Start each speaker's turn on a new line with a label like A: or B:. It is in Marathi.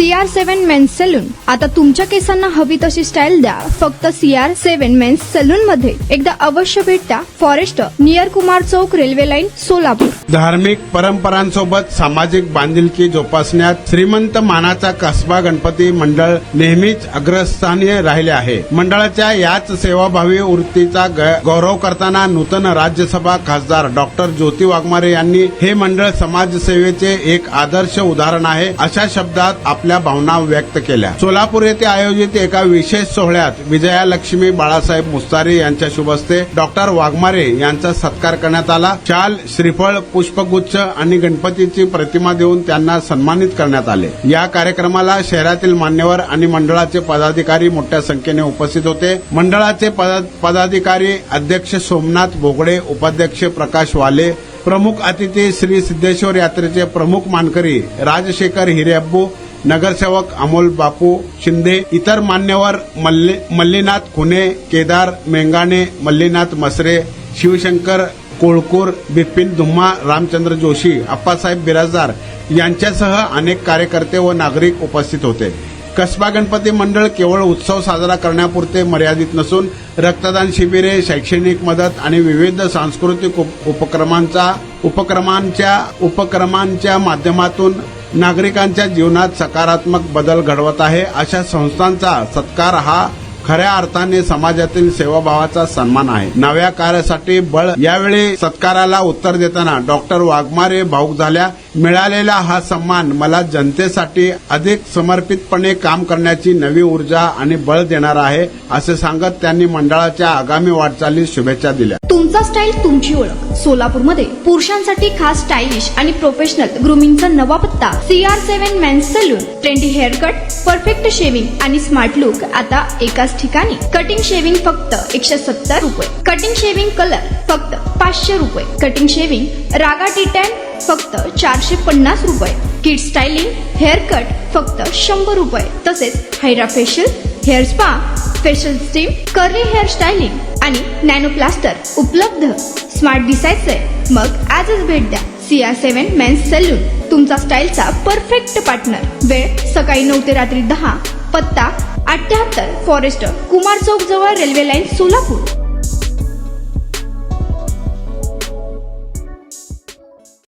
A: CR7 men's salon. आता तुमच्या केसांना हवी तशी स्टाईल द्या फक्त CR7 मेन्स सलून मध्ये. एकदा अवश्य भेट द्या. फॉरेस्ट नियर कुमार चौक, रेल्वे लाईन, सोलापूर.
B: धार्मिक परंपरांसोबत सामाजिक बांधिलकी जोपासण्यात श्रीमंत मानाचा कसबा गणपती मंडळ नेहमीच अग्रस्थानी राहिले आहे. मंडळाच्या याच सेवाभावी वृत्तीचा गौरव करताना नूतन राज्यसभा खासदार डॉक्टर ज्योती वाघमारे यांनी हे मंडळ समाजसेवेचे एक आदर्श उदाहरण आहे अशा शब्दात आपल्या भावना व्यक्त केल्या. सोलापूर येथे आयोजित एका विशेष सोहळ्यात विजयालक्ष्मी बाळासाहेब मुस्तारी यांच्या शुभहस्ते डॉक्टर वाघमारे यांचा सत्कार करण्यात आला. शाल, श्रीफळ, पुष्पगुच्छ आणि गणपतीची प्रतिमा देऊन त्यांना सन्मानित करण्यात आले. या कार्यक्रमाला शहरातील मान्यवर आणि मंडळाचे पदाधिकारी मोठ्या संख्येने उपस्थित होते. मंडळाचे पदाधिकारी अध्यक्ष सोमनाथ बोगडे, उपाध्यक्ष प्रकाश वाले, प्रमुख अतिथी श्री सिद्धेश्वर यात्रेचे प्रमुख मानकरी राजशेखर हिरेअब्बू, नगरसेवक अमोल बापू शिंदे, इतर मान्यवर मल्लीनाथ खुने, केदार मेंगाणे, मल्लीनाथ मसरे, शिवशंकर कोळकूर, बिपिन धुम्मा, रामचंद्र जोशी, अप्पासाहेब बिराजदार यांच्यासह अनेक कार्यकर्ते व नागरिक उपस्थित होते. कसबा गणपती मंडळ केवळ उत्सव साजरा करण्यापुरते मर्यादित नसून रक्तदान शिबिरे, शैक्षणिक मदत आणि विविध सांस्कृतिक उपक्रमांच्या माध्यमातून नागरिकांच्या जीवनात सकारात्मक बदल घडवत आहे. अशा संस्थांचा सत्कार हा खऱ्या अर्थाने समाजातील सेवाभावाचा सन्मान आहे. नव्या कार्यासाठी बळ. यावेळी सत्काराला उत्तर देताना डॉक्टर वाघमारे भावुक झाल्या. मिळालेला हा सन्मान मला जनतेसाठी अधिक समर्पितपणे काम करण्याची नवी ऊर्जा आणि बळ देणार आहे असे सांगत त्यांनी मंडळाच्या आगामी वाटचालीस शुभेच्छा दिल्या.
A: तुमचा स्टाईल, तुमची ओळख. सोलापूरमध्ये पुरुषांसाठी खास स्टायलिश आणि प्रोफेशनल ग्रूमिंगचा नवा पत्ता. CR7 men's salon. Trendy haircut, perfect shaving आणि स्मार्ट लुक आता एकाच ठिकाणी. कटिंग शेविंग फक्त 170 रुपये. कटिंग शेविंग कलर फक्त 500 रुपये. कटिंग शेविंग रागा टी10 फक्त 450 रुपये. किड स्टायलिंग हेअर कट फक्त 100 रुपये. तसेच hydra facial, hair spa, facial steam, curly hair styling आणि नॅनो प्लास्टर उपलब्ध. स्मार्ट दिसायचंय मग आजच भेट द्या. CR7 मेन्स सलून, तुमचा स्टाईलचा परफेक्ट पार्टनर. वेळ सकाळी 9 ते रात्री 10. पत्ता 78 फॉरेस्ट कुमार चौक जवळ, रेल्वे लाईन, सोलापूर.